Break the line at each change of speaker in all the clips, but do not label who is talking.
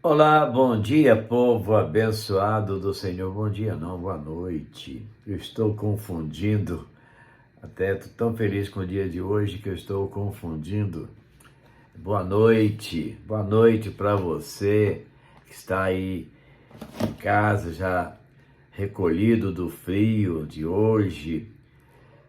Olá, bom dia, povo abençoado do Senhor. Bom dia, não, boa noite. Eu estou confundindo, até estou tão feliz com o dia de hoje que eu estou confundindo. Boa noite para você que está aí em casa, já recolhido do frio de hoje.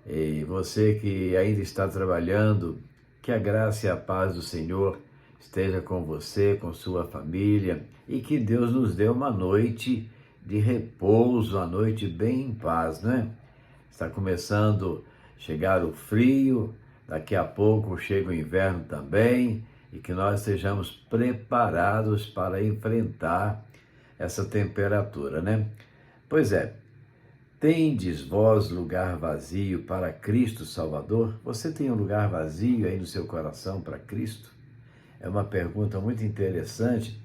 E você que ainda está trabalhando, que a graça e a paz do Senhor esteja com você, com sua família, e que Deus nos dê uma noite de repouso, uma noite bem em paz, né? Está começando a chegar o frio, daqui a pouco chega o inverno também, e que nós estejamos preparados para enfrentar essa temperatura, né? Pois é. Tendes vós lugar vazio para Cristo Salvador? Você tem um lugar vazio aí no seu coração para Cristo? É uma pergunta muito interessante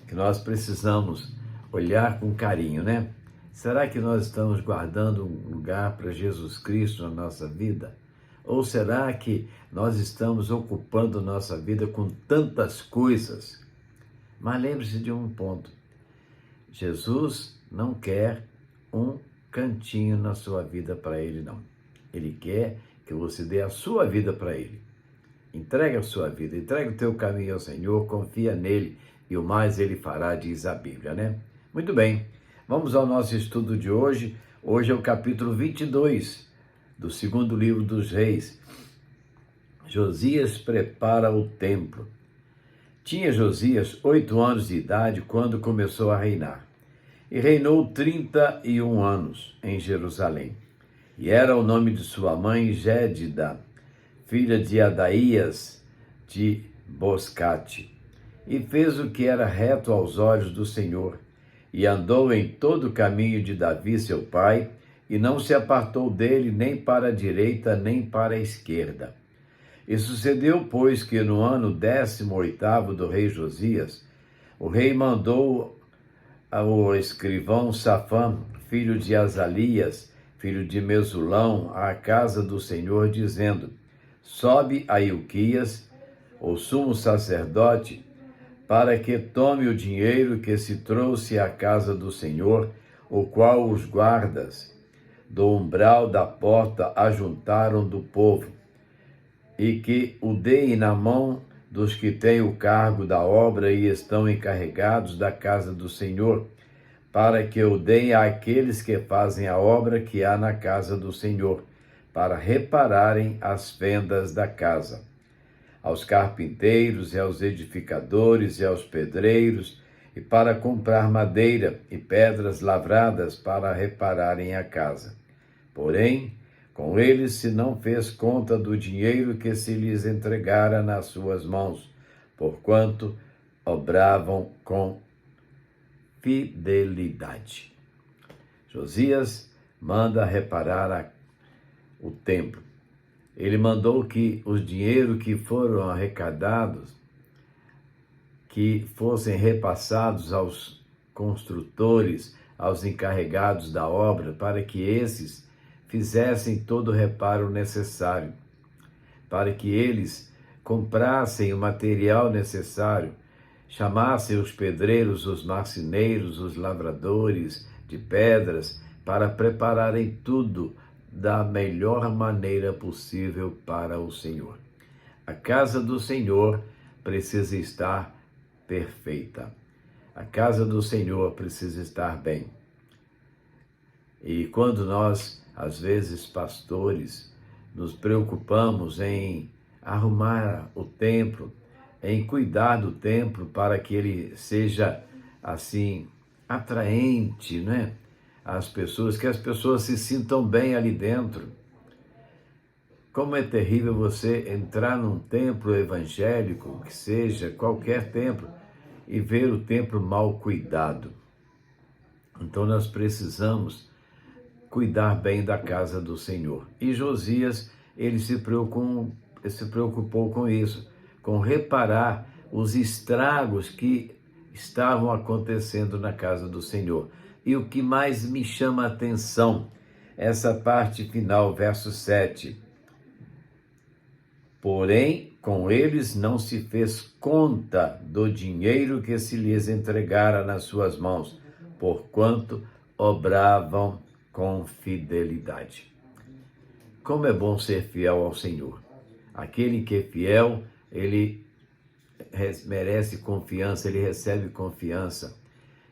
que nós precisamos olhar com carinho, né? Será que nós estamos guardando um lugar para Jesus Cristo na nossa vida? Ou será que nós estamos ocupando nossa vida com tantas coisas? Mas lembre-se de um ponto: Jesus não quer um cantinho na sua vida para ele, não. Ele quer que você dê a sua vida para ele. Entrega a sua vida, entrega o teu caminho ao Senhor, confia nele e o mais ele fará, diz a Bíblia, né? Muito bem, vamos ao nosso estudo de hoje. Hoje é o capítulo 22 do segundo livro dos Reis. Josias prepara o templo. Tinha Josias 8 anos de idade quando começou a reinar. E reinou 31 anos em Jerusalém. E era o nome de sua mãe Gédida, filha de Adaías de Boscate. E fez o que era reto aos olhos do Senhor, e andou em todo o caminho de Davi seu pai, e não se apartou dele nem para a direita, nem para a esquerda. E sucedeu, pois, que no ano 18º do rei Josias, o rei mandou ao escrivão Safã, filho de Azalias, filho de Mesulão, à casa do Senhor, dizendo: sobe a Ilquias, o sumo sacerdote, para que tome o dinheiro que se trouxe à casa do Senhor, o qual os guardas do umbral da porta ajuntaram do povo, e que o deem na mão dos que têm o cargo da obra e estão encarregados da casa do Senhor, para que o deem àqueles que fazem a obra que há na casa do Senhor, para repararem as fendas da casa, aos carpinteiros e aos edificadores e aos pedreiros, e para comprar madeira e pedras lavradas para repararem a casa. Porém, com eles se não fez conta do dinheiro que se lhes entregara nas suas mãos, porquanto obravam com fidelidade. Josias manda reparar o templo. Ele mandou que os dinheiros que foram arrecadados, que fossem repassados aos construtores, aos encarregados da obra, para que esses fizessem todo o reparo necessário, para que eles comprassem o material necessário, chamassem os pedreiros, os marceneiros, os lavradores de pedras, para prepararem tudo da melhor maneira possível para o Senhor. A casa do Senhor precisa estar perfeita. A casa do Senhor precisa estar bem. E quando nós, às vezes, pastores, nos preocupamos em arrumar o templo, em cuidar do templo para que ele seja, assim, atraente, né? Às pessoas, que as pessoas se sintam bem ali dentro. Como é terrível você entrar num templo evangélico, que seja qualquer templo, e ver o templo mal cuidado. Então nós precisamos cuidar bem da casa do Senhor. E Josias, ele se preocupou com isso, com reparar os estragos que estavam acontecendo na casa do Senhor. E o que mais me chama a atenção, essa parte final, verso 7. Porém, com eles não se fez conta do dinheiro que se lhes entregara nas suas mãos, porquanto obravam com fidelidade. Como é bom ser fiel ao Senhor. Aquele que é fiel, ele merece confiança, ele recebe confiança.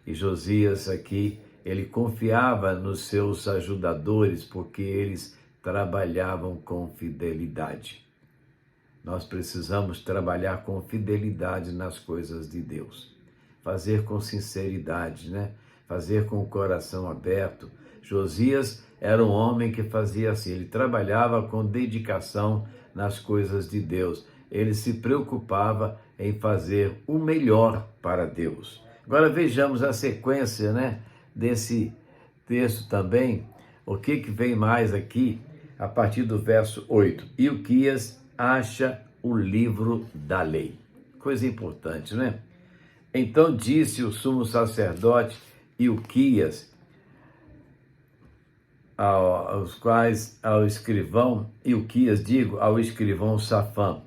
E Josias aqui, ele confiava nos seus ajudadores, porque eles trabalhavam com fidelidade. Nós precisamos trabalhar com fidelidade nas coisas de Deus. Fazer com sinceridade, né? Fazer com o coração aberto. Josias era um homem que fazia assim, ele trabalhava com dedicação nas coisas de Deus. Ele se preocupava em fazer o melhor para Deus. Agora vejamos a sequência, né, desse texto também. O que vem mais aqui a partir do verso 8? Ilquias acha o livro da lei. Coisa importante, né? Então disse o sumo sacerdote Ilquias ao escrivão Safã: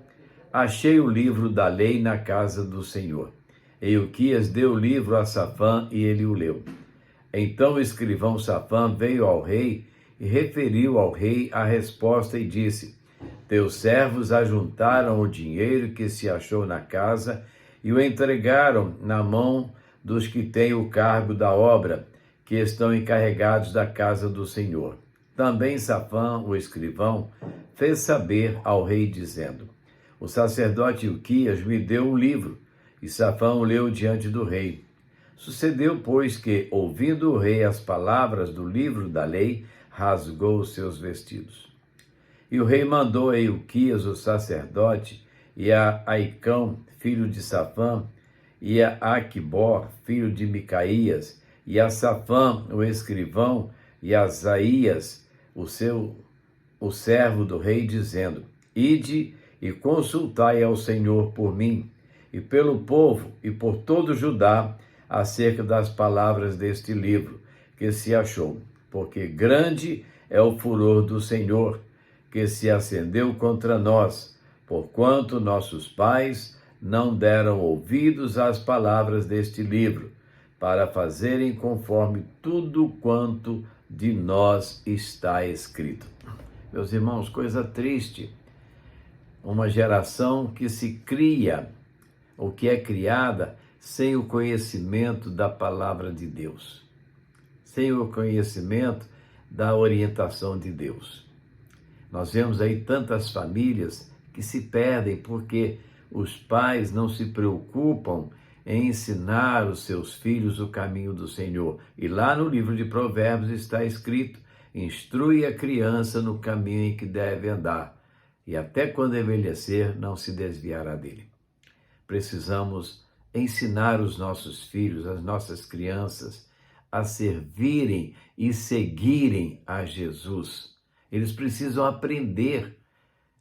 achei o livro da lei na casa do Senhor. E Ilquias deu o livro a Safã e ele o leu. Então o escrivão Safã veio ao rei e referiu ao rei a resposta e disse: teus servos ajuntaram o dinheiro que se achou na casa e o entregaram na mão dos que têm o cargo da obra, que estão encarregados da casa do Senhor. Também Safã, o escrivão, fez saber ao rei, dizendo: o sacerdote Ilquias me deu o livro, e Safã o leu diante do rei. Sucedeu, pois, que, ouvindo o rei as palavras do livro da lei, rasgou os seus vestidos. E o rei mandou a Ilquias, o sacerdote, e a Aicão, filho de Safã, e a Aquibor, filho de Micaías, e a Safã, o escrivão, e a Asaías, o servo do rei, dizendo: ide e consultai ao Senhor por mim, e pelo povo, e por todo Judá, acerca das palavras deste livro que se achou, porque grande é o furor do Senhor, que se acendeu contra nós, porquanto nossos pais não deram ouvidos às palavras deste livro, para fazerem conforme tudo quanto de nós está escrito. Meus irmãos, coisa triste, uma geração que se cria, ou que é criada, sem o conhecimento da palavra de Deus, sem o conhecimento da orientação de Deus. Nós vemos aí tantas famílias que se perdem porque os pais não se preocupam em ensinar os seus filhos o caminho do Senhor. E lá no livro de Provérbios está escrito: instrui a criança no caminho em que deve andar, e até quando envelhecer não se desviará dele. Precisamos ensinar os nossos filhos, as nossas crianças, a servirem e seguirem a Jesus. Eles precisam aprender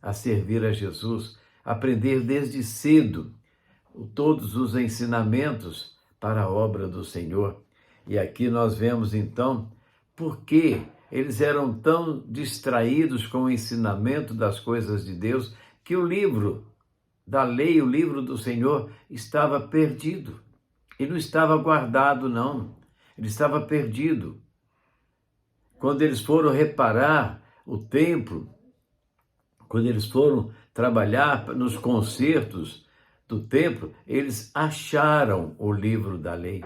a servir a Jesus, aprender desde cedo todos os ensinamentos para a obra do Senhor. E aqui nós vemos então por que eles eram tão distraídos com o ensinamento das coisas de Deus, que o livro da lei, o livro do Senhor, estava perdido. E não estava guardado, não. Ele estava perdido. Quando eles foram reparar o templo, quando eles foram trabalhar nos concertos do templo, eles acharam o livro da lei.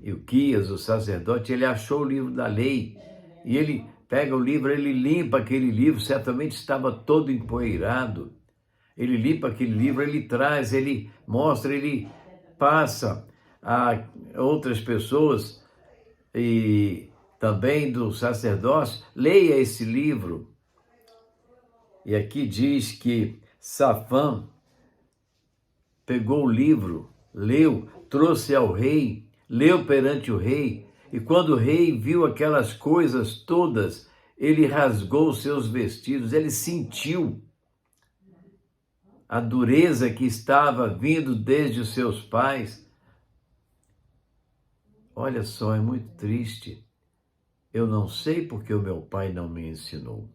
Ilquias, o sacerdote, ele achou o livro da lei, e ele pega o livro, ele limpa aquele livro, certamente estava todo empoeirado. Ele limpa aquele livro, ele traz, ele mostra, ele passa a outras pessoas, e também do sacerdócio: leia esse livro. E aqui diz que Safã pegou o livro, leu, trouxe ao rei, leu perante o rei, e quando o rei viu aquelas coisas todas, ele rasgou os seus vestidos, ele sentiu a dureza que estava vindo desde os seus pais. Olha só, é muito triste. Eu não sei porque o meu pai não me ensinou.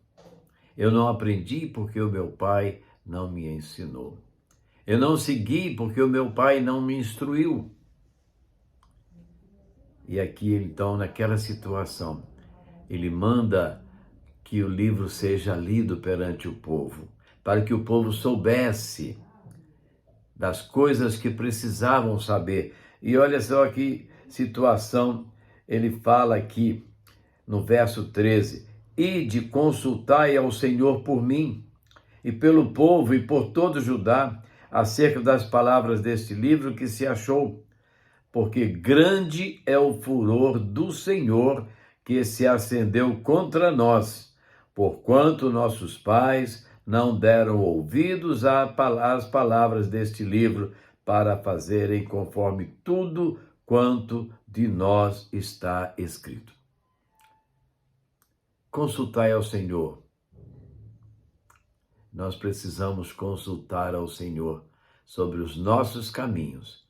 Eu não aprendi porque o meu pai não me ensinou. Eu não segui porque o meu pai não me instruiu. E aqui, então, naquela situação, ele manda que o livro seja lido perante o povo, para que o povo soubesse das coisas que precisavam saber. E olha só que situação ele fala aqui no verso 13: Ide, consultai ao Senhor por mim, e pelo povo e por todo Judá, acerca das palavras deste livro que se achou, porque grande é o furor do Senhor que se acendeu contra nós, porquanto nossos pais não deram ouvidos às palavras deste livro para fazerem conforme tudo quanto de nós está escrito. Consultai ao Senhor. Nós precisamos consultar ao Senhor sobre os nossos caminhos,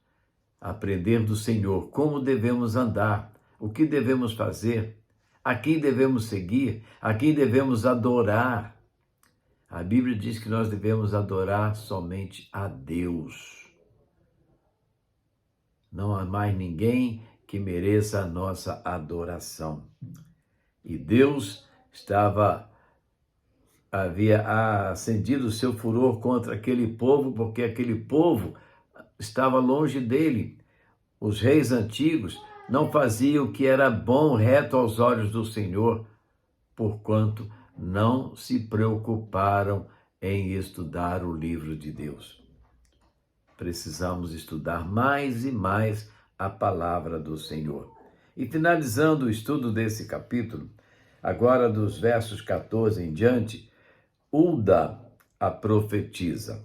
aprender do Senhor como devemos andar, o que devemos fazer, a quem devemos seguir, a quem devemos adorar. A Bíblia diz que nós devemos adorar somente a Deus. Não há mais ninguém que mereça a nossa adoração. E Deus havia acendido o seu furor contra aquele povo, porque aquele povo estava longe dele. Os reis antigos não faziam o que era bom, reto aos olhos do Senhor, porquanto não se preocuparam em estudar o livro de Deus. Precisamos estudar mais e mais a palavra do Senhor. E finalizando o estudo desse capítulo, agora dos versos 14 em diante, Hulda, a profetisa.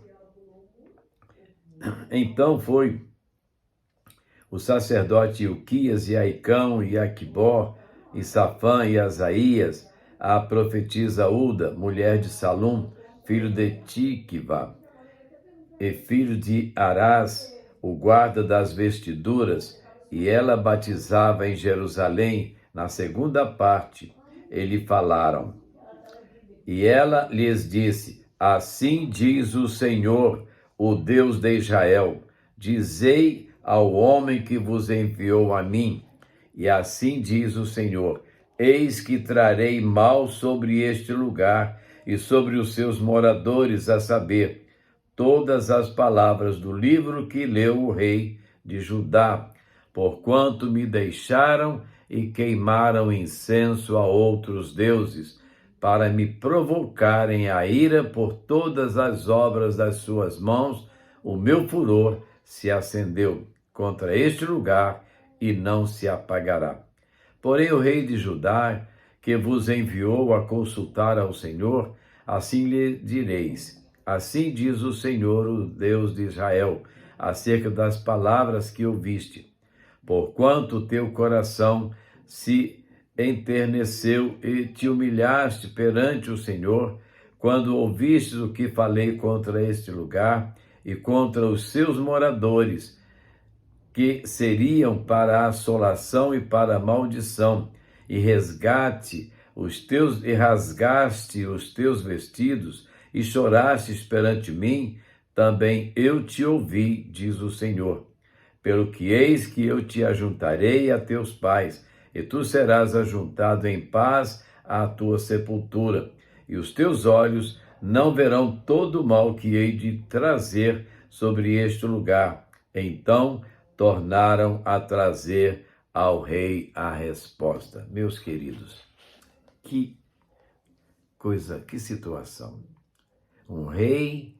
Então foi o sacerdote Ilquias e Aicão e Aquibor e Safã e Asaías, a profetisa Hulda, mulher de Salum, filho de Tiquva, e filho de Arás, o guarda das vestiduras, e ela batizava em Jerusalém, na segunda parte. Eles falaram. E ela lhes disse: Assim diz o Senhor, o Deus de Israel, dizei ao homem que vos enviou a mim, e assim diz o Senhor: Eis que trarei mal sobre este lugar e sobre os seus moradores, a saber, todas as palavras do livro que leu o rei de Judá, porquanto me deixaram e queimaram incenso a outros deuses, para me provocarem a ira por todas as obras das suas mãos, o meu furor se acendeu contra este lugar e não se apagará. Porém o rei de Judá, que vos enviou a consultar ao Senhor, assim lhe direis: Assim diz o Senhor, o Deus de Israel, acerca das palavras que ouviste. Porquanto o teu coração se enterneceu e te humilhaste perante o Senhor, quando ouvistes o que falei contra este lugar e contra os seus moradores, que seriam para a assolação e para a maldição, e rasgaste os teus vestidos, e chorastes perante mim, também eu te ouvi, diz o Senhor. Pelo que eis que eu te ajuntarei a teus pais, e tu serás ajuntado em paz à tua sepultura, e os teus olhos não verão todo o mal que hei de trazer sobre este lugar. Então tornaram a trazer ao rei a resposta. Meus queridos, que coisa, que situação. Um rei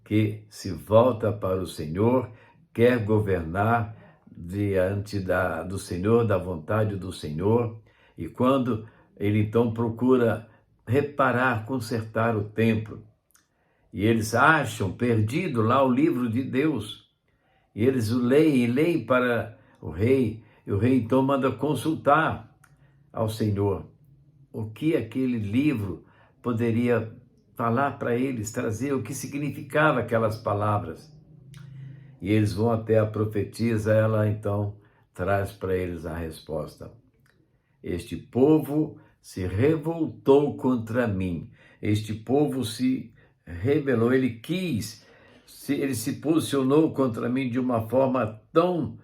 que se volta para o Senhor, quer governar diante do Senhor, da vontade do Senhor, e quando ele então procura reparar, consertar o templo, e eles acham perdido lá o livro de Deus, e eles o leem para o rei, e o rei então manda consultar ao Senhor o que aquele livro poderia falar para eles, trazer o que significava aquelas palavras. E eles vão até a profetisa, ela então traz para eles a resposta. Este povo se revoltou contra mim, este povo se rebelou, ele se posicionou contra mim de uma forma tão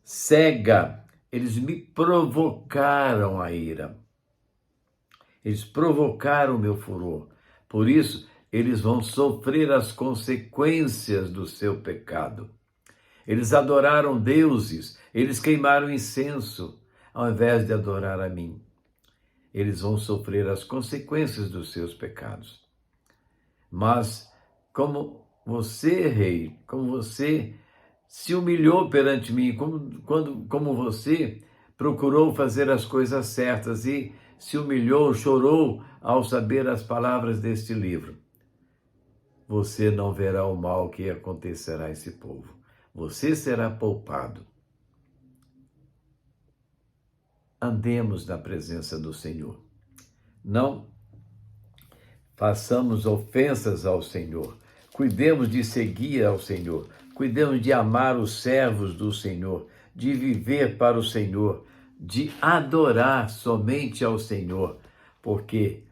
cega. Eles me provocaram a ira. Eles provocaram o meu furor. Por isso, eles vão sofrer as consequências do seu pecado. Eles adoraram deuses, eles queimaram incenso, ao invés de adorar a mim. Eles vão sofrer as consequências dos seus pecados. Mas, como você, rei, como você se humilhou perante mim, como você procurou fazer as coisas certas e se humilhou, chorou ao saber as palavras deste livro, você não verá o mal que acontecerá a esse povo. Você será poupado. Andemos na presença do Senhor. Não façamos ofensas ao Senhor. Cuidemos de seguir ao Senhor. Cuidemos de amar os servos do Senhor, de viver para o Senhor, de adorar somente ao Senhor, porque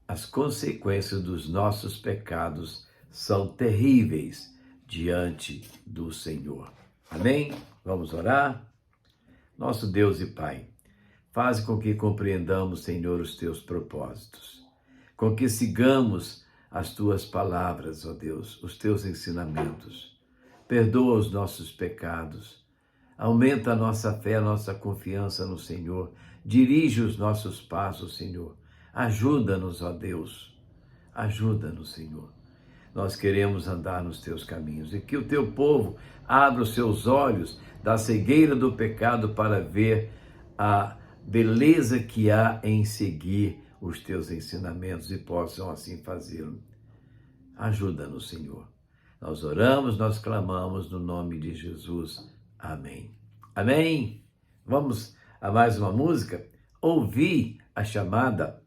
as consequências dos nossos pecados são terríveis diante do Senhor. Amém? Vamos orar? Nosso Deus e Pai, faz com que compreendamos, Senhor, os teus propósitos, com que sigamos as tuas palavras, ó Deus, os teus ensinamentos. Perdoa os nossos pecados, aumenta a nossa fé, a nossa confiança no Senhor, dirige os nossos passos, Senhor. Ajuda-nos, ó Deus, ajuda-nos, Senhor. Nós queremos andar nos teus caminhos e que o teu povo abra os seus olhos da cegueira do pecado para ver a beleza que há em seguir os teus ensinamentos e possam assim fazê-lo. Ajuda-nos, Senhor. Nós oramos, nós clamamos no nome de Jesus. Amém. Amém. Vamos a mais uma música? Ouvi a chamada.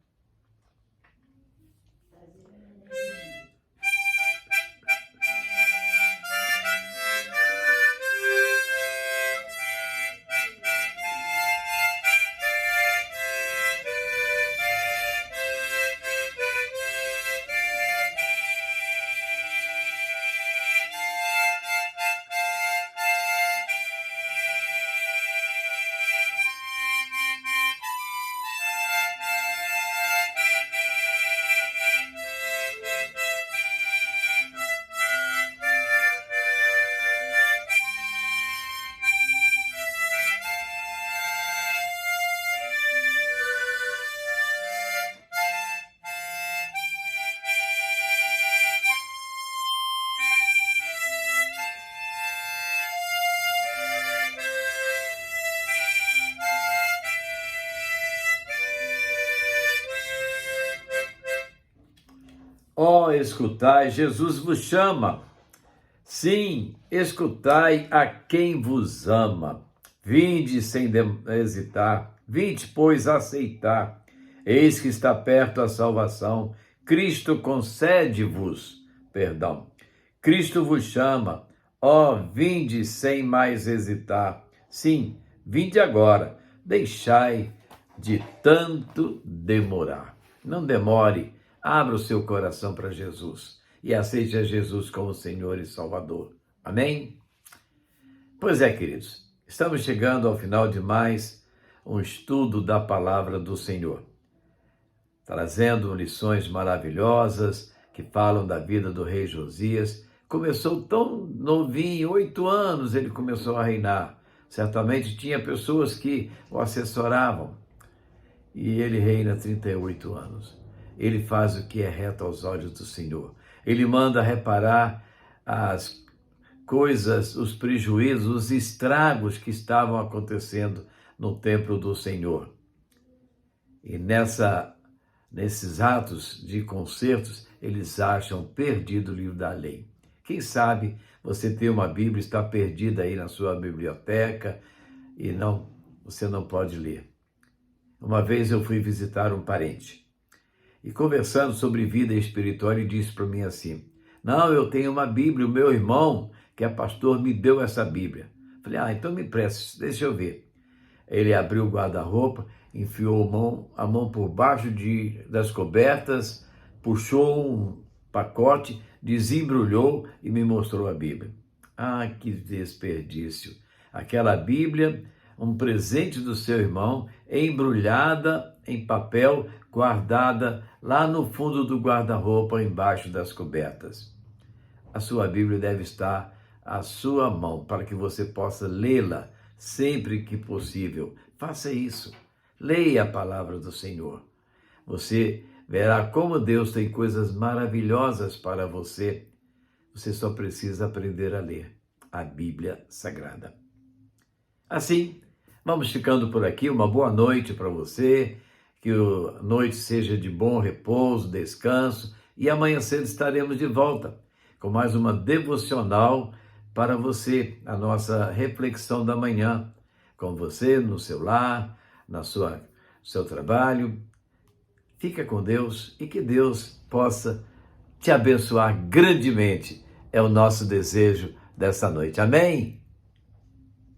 Ó, escutai, Jesus vos chama. Sim, escutai a quem vos ama. Vinde sem hesitar, vinde, pois, aceitar. Eis que está perto a salvação. Cristo concede-vos perdão. Cristo vos chama. Ó, vinde sem mais hesitar. Sim, vinde agora. Deixai de tanto demorar. Não demore. Abra o seu coração para Jesus e aceite a Jesus como Senhor e Salvador. Amém? Pois é, queridos, estamos chegando ao final de mais um estudo da palavra do Senhor, trazendo lições maravilhosas que falam da vida do rei Josias. Começou tão novinho, 8 anos ele começou a reinar. Certamente tinha pessoas que o assessoravam e ele reina 38 anos. Ele faz o que é reto aos olhos do Senhor. Ele manda reparar as coisas, os prejuízos, os estragos que estavam acontecendo no templo do Senhor. E nesses atos de concertos, eles acham perdido o livro da lei. Quem sabe você tem uma Bíblia, está perdida aí na sua biblioteca e você não pode ler. Uma vez eu fui visitar um parente. E conversando sobre vida espiritual, ele disse para mim assim: não, eu tenho uma Bíblia, o meu irmão, que é pastor, me deu essa Bíblia. Falei, então me empresta, deixa eu ver. Ele abriu o guarda-roupa, enfiou a mão por baixo das cobertas, puxou pacote, desembrulhou e me mostrou a Bíblia. Ah, que desperdício! Aquela Bíblia, um presente do seu irmão, embrulhada em papel, guardada lá no fundo do guarda-roupa, embaixo das cobertas. A sua Bíblia deve estar à sua mão, para que você possa lê-la sempre que possível. Faça isso. Leia a palavra do Senhor. Você verá como Deus tem coisas maravilhosas para você. Você só precisa aprender a ler a Bíblia Sagrada. Assim, vamos ficando por aqui. Uma boa noite para você. Que a noite seja de bom repouso, descanso. E amanhã cedo estaremos de volta com mais uma devocional para você. A nossa reflexão da manhã. Com você, no seu lar, no seu trabalho. Fica com Deus e que Deus possa te abençoar grandemente. É o nosso desejo dessa noite. Amém?